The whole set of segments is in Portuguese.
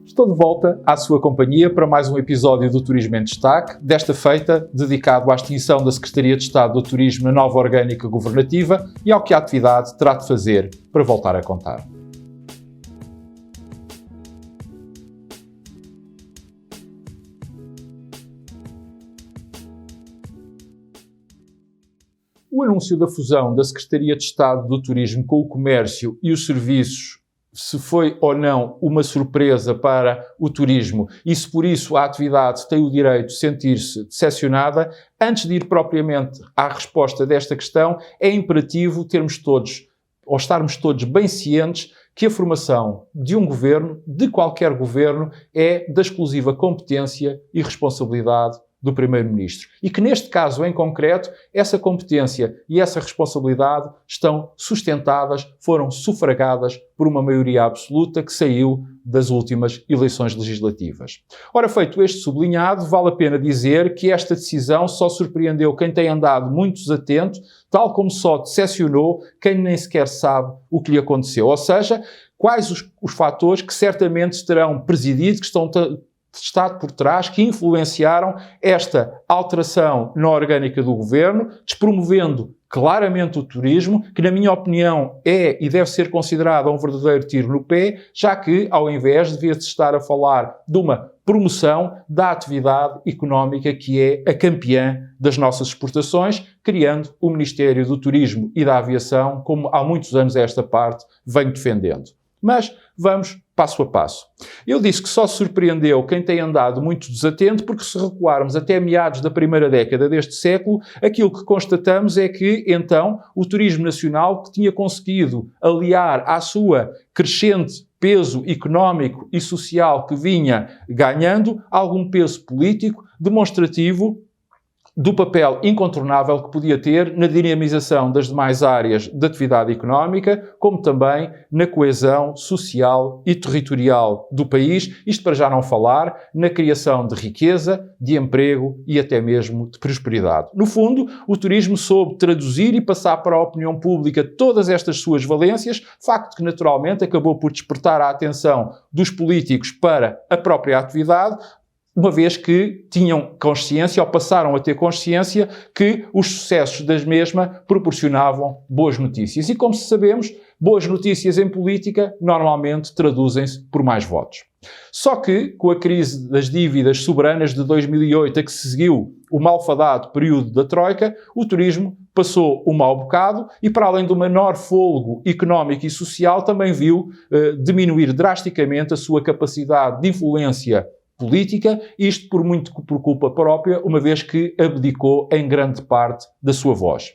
Estou de volta à sua companhia para mais um episódio do Turismo em Destaque, desta feita dedicado à extinção da Secretaria de Estado do Turismo na nova orgânica governativa e ao que a atividade terá de fazer para voltar a contar. O anúncio da fusão da Secretaria de Estado do Turismo com o Comércio e os Serviços, se foi ou não uma surpresa para o turismo e se por isso a atividade tem o direito de sentir-se decepcionada, antes de ir propriamente à resposta desta questão, é imperativo termos todos, ou estarmos todos bem cientes que a formação de um governo, de qualquer governo, é da exclusiva competência e responsabilidade do Primeiro-Ministro. E que neste caso em concreto, essa competência e essa responsabilidade estão sustentadas, foram sufragadas por uma maioria absoluta que saiu das últimas eleições legislativas. Ora, feito este sublinhado, vale a pena dizer que esta decisão só surpreendeu quem tem andado muito desatento, tal como só decepcionou quem nem sequer sabe o que lhe aconteceu. Ou seja, quais os fatores que certamente terão presidido, que estado por trás, que influenciaram esta alteração na orgânica do governo, despromovendo claramente o turismo, que na minha opinião é e deve ser considerado um verdadeiro tiro no pé, já que, ao invés, devia-se estar a falar de uma promoção da atividade económica que é a campeã das nossas exportações, criando o Ministério do Turismo e da Aviação, como há muitos anos esta parte venho defendendo. Mas vamos passo a passo. Eu disse que só surpreendeu quem tem andado muito desatento, porque se recuarmos até meados da primeira década deste século, aquilo que constatamos é que, então, o turismo nacional, que tinha conseguido aliar à sua crescente peso económico e social que vinha ganhando, algum peso político demonstrativo do papel incontornável que podia ter na dinamização das demais áreas da atividade económica, como também na coesão social e territorial do país, isto para já não falar na criação de riqueza, de emprego e até mesmo de prosperidade. No fundo, o turismo soube traduzir e passar para a opinião pública todas estas suas valências, facto que naturalmente acabou por despertar a atenção dos políticos para a própria atividade, uma vez que tinham consciência, ou passaram a ter consciência, que os sucessos das mesmas proporcionavam boas notícias. E como sabemos, boas notícias em política normalmente traduzem-se por mais votos. Só que, com a crise das dívidas soberanas de 2008, a que se seguiu o malfadado período da Troika, o turismo passou um mau bocado e, para além do menor fôlego económico e social, também viu diminuir drasticamente a sua capacidade de influência política, isto por culpa própria, uma vez que abdicou em grande parte da sua voz.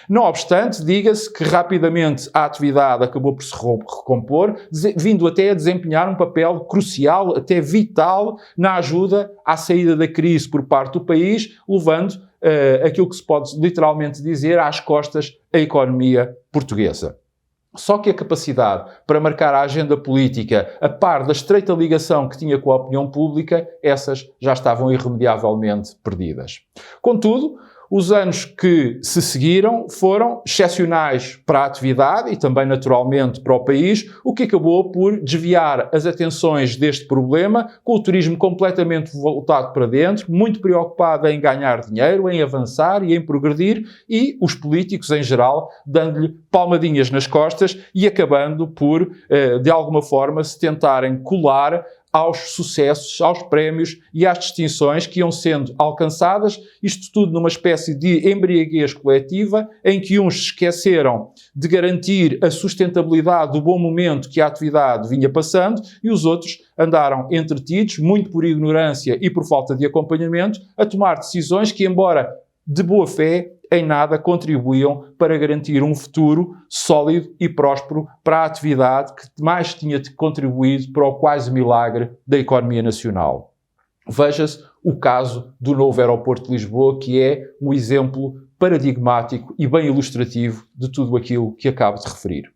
Não obstante, diga-se que rapidamente a atividade acabou por se recompor, vindo até a desempenhar um papel crucial, até vital, na ajuda à saída da crise por parte do país, levando aquilo que se pode literalmente dizer às costas a economia portuguesa. Só que a capacidade para marcar a agenda política a par da estreita ligação que tinha com a opinião pública, essas já estavam irremediavelmente perdidas. Contudo, os anos que se seguiram foram excepcionais para a atividade e também, naturalmente, para o país, o que acabou por desviar as atenções deste problema, com o turismo completamente voltado para dentro, muito preocupado em ganhar dinheiro, em avançar e em progredir, e os políticos, em geral, dando-lhe palmadinhas nas costas e acabando por, de alguma forma, se tentarem colar aos sucessos, aos prémios e às distinções que iam sendo alcançadas, isto tudo numa espécie de embriaguez coletiva, em que uns se esqueceram de garantir a sustentabilidade do bom momento que a atividade vinha passando e os outros andaram entretidos, muito por ignorância e por falta de acompanhamento, a tomar decisões que, embora de boa fé, em nada contribuíam para garantir um futuro sólido e próspero para a atividade que mais tinha contribuído para o quase milagre da economia nacional. Veja-se o caso do novo aeroporto de Lisboa, que é um exemplo paradigmático e bem ilustrativo de tudo aquilo que acabo de referir.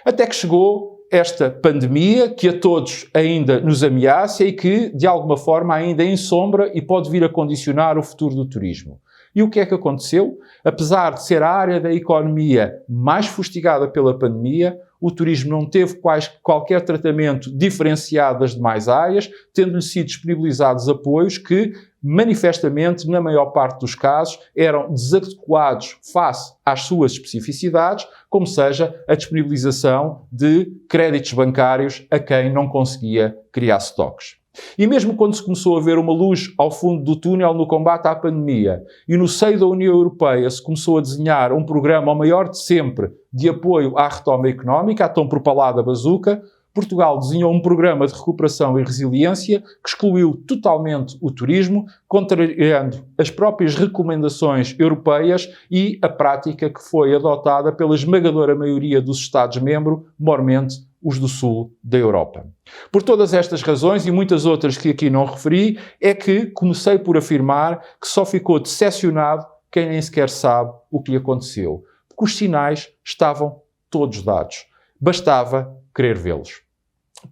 Até que chegou esta pandemia, que a todos ainda nos ameaça e que, de alguma forma, ainda ensombra e pode vir a condicionar o futuro do turismo. E o que é que aconteceu? Apesar de ser a área da economia mais fustigada pela pandemia, o turismo não teve qualquer tratamento diferenciado das demais áreas, tendo-lhe sido disponibilizados apoios que, manifestamente, na maior parte dos casos, eram desadequados face às suas especificidades, como seja a disponibilização de créditos bancários a quem não conseguia criar estoques. E mesmo quando se começou a ver uma luz ao fundo do túnel no combate à pandemia e no seio da União Europeia se começou a desenhar um programa, o maior de sempre, de apoio à retoma económica, a tão propalada bazuca, Portugal desenhou um programa de recuperação e resiliência que excluiu totalmente o turismo, contrariando as próprias recomendações europeias e a prática que foi adotada pela esmagadora maioria dos Estados-membros, mormente os do sul da Europa. Por todas estas razões e muitas outras que aqui não referi, é que comecei por afirmar que só ficou decepcionado quem nem sequer sabe o que lhe aconteceu, porque os sinais estavam todos dados. Bastava querer vê-los.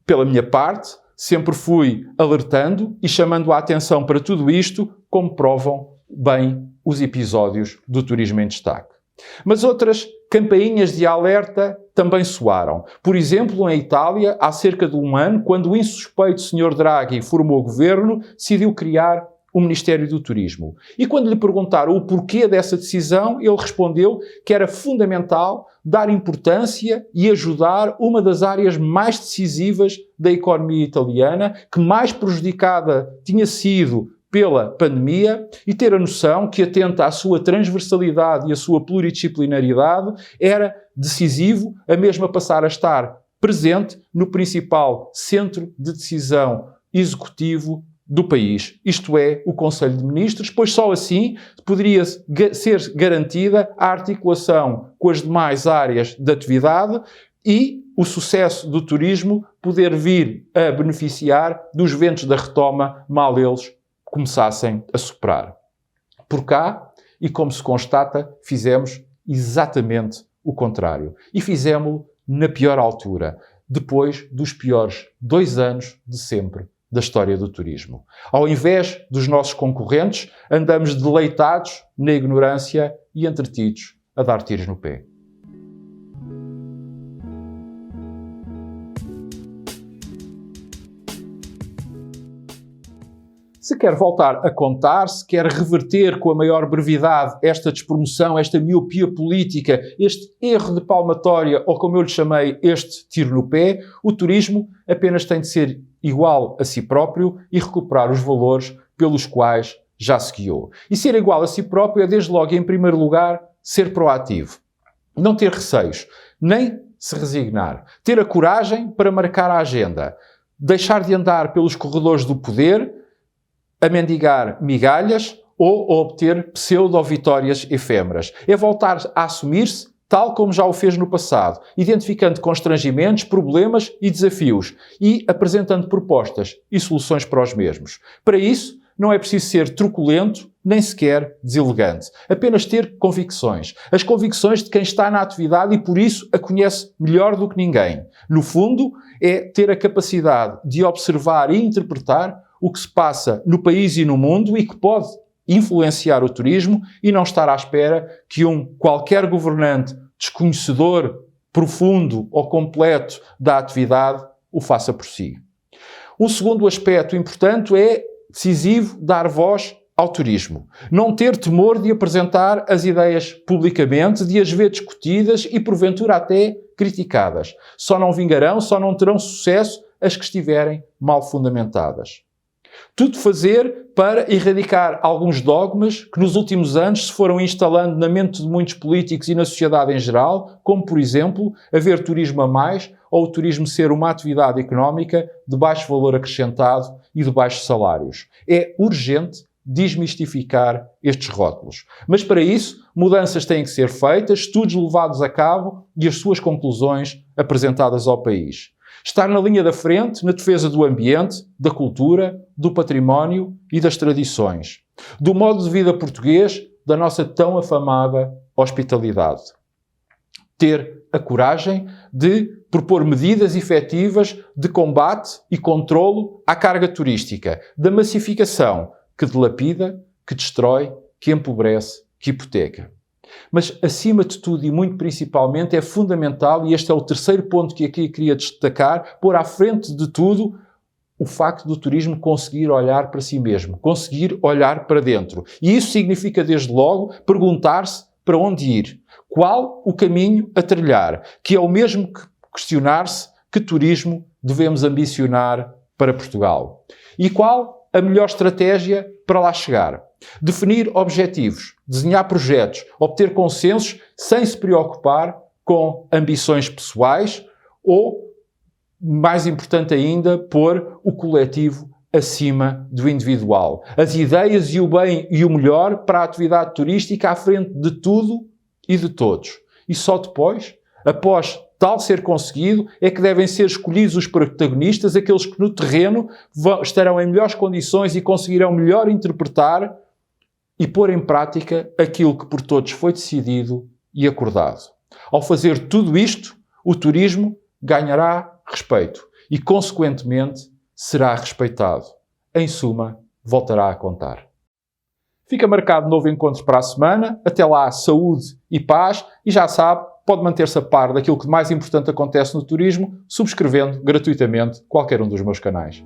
Pela minha parte, sempre fui alertando e chamando a atenção para tudo isto, como provam bem os episódios do Turismo em Destaque. Mas outras campainhas de alerta também soaram. Por exemplo, em Itália, há cerca de um ano, quando o insuspeito Sr. Draghi formou o governo, decidiu criar o Ministério do Turismo. E quando lhe perguntaram o porquê dessa decisão, ele respondeu que era fundamental dar importância e ajudar uma das áreas mais decisivas da economia italiana, que mais prejudicada tinha sido pela pandemia, e ter a noção que, atento à sua transversalidade e à sua pluridisciplinaridade, era decisivo a mesma passar a estar presente no principal centro de decisão executivo do país, isto é, o Conselho de Ministros, pois só assim poderia ser garantida a articulação com as demais áreas de atividade e o sucesso do turismo poder vir a beneficiar dos ventos da retoma, mal eles começassem a soprar. Por cá, e como se constata, fizemos exatamente o contrário. E fizemos-lo na pior altura, depois dos piores 2 anos de sempre da história do turismo. Ao invés dos nossos concorrentes, andamos deleitados na ignorância e entretidos a dar tiros no pé. Se quer voltar a contar, se quer reverter com a maior brevidade esta despromoção, esta miopia política, este erro de palmatória, ou como eu lhe chamei, este tiro no pé, o turismo apenas tem de ser igual a si próprio e recuperar os valores pelos quais já se guiou. E ser igual a si próprio é, desde logo, em primeiro lugar, ser proativo. Não ter receios, nem se resignar. Ter a coragem para marcar a agenda. Deixar de andar pelos corredores do poder a mendigar migalhas ou a obter pseudo-vitórias efêmeras. É voltar a assumir-se tal como já o fez no passado, identificando constrangimentos, problemas e desafios e apresentando propostas e soluções para os mesmos. Para isso, não é preciso ser truculento nem sequer deselegante. Apenas ter convicções. As convicções de quem está na atividade e, por isso, a conhece melhor do que ninguém. No fundo, é ter a capacidade de observar e interpretar o que se passa no país e no mundo e que pode influenciar o turismo e não estar à espera que qualquer governante desconhecedor, profundo ou completo da atividade o faça por si. Um segundo aspecto importante é decisivo dar voz ao turismo. Não ter temor de apresentar as ideias publicamente, de as ver discutidas e, porventura, até criticadas. Só não vingarão, só não terão sucesso as que estiverem mal fundamentadas. Tudo fazer para erradicar alguns dogmas que nos últimos anos se foram instalando na mente de muitos políticos e na sociedade em geral, como, por exemplo, haver turismo a mais ou o turismo ser uma atividade económica de baixo valor acrescentado e de baixos salários. É urgente desmistificar estes rótulos. Mas para isso, mudanças têm que ser feitas, estudos levados a cabo e as suas conclusões apresentadas ao país. Estar na linha da frente na defesa do ambiente, da cultura, do património e das tradições. Do modo de vida português, da nossa tão afamada hospitalidade. Ter a coragem de propor medidas efetivas de combate e controlo à carga turística, da massificação que dilapida, que destrói, que empobrece, que hipoteca. Mas, acima de tudo e muito principalmente, é fundamental, e este é o terceiro ponto que aqui queria destacar, pôr à frente de tudo o facto do turismo conseguir olhar para si mesmo, conseguir olhar para dentro. E isso significa, desde logo, perguntar-se para onde ir, qual o caminho a trilhar, que é o mesmo que questionar-se que turismo devemos ambicionar para Portugal. E qual a melhor estratégia para lá chegar. Definir objetivos, desenhar projetos, obter consensos sem se preocupar com ambições pessoais ou, mais importante ainda, pôr o coletivo acima do individual. As ideias e o bem e o melhor para a atividade turística à frente de tudo e de todos. E só depois, após tal ser conseguido, é que devem ser escolhidos os protagonistas, aqueles que no terreno estarão em melhores condições e conseguirão melhor interpretar e pôr em prática aquilo que por todos foi decidido e acordado. Ao fazer tudo isto, o turismo ganhará respeito e, consequentemente, será respeitado. Em suma, voltará a contar. Fica marcado novo encontro para a semana. Até lá, saúde e paz. E já sabe, pode manter-se a par daquilo que mais importante acontece no turismo, subscrevendo gratuitamente qualquer um dos meus canais.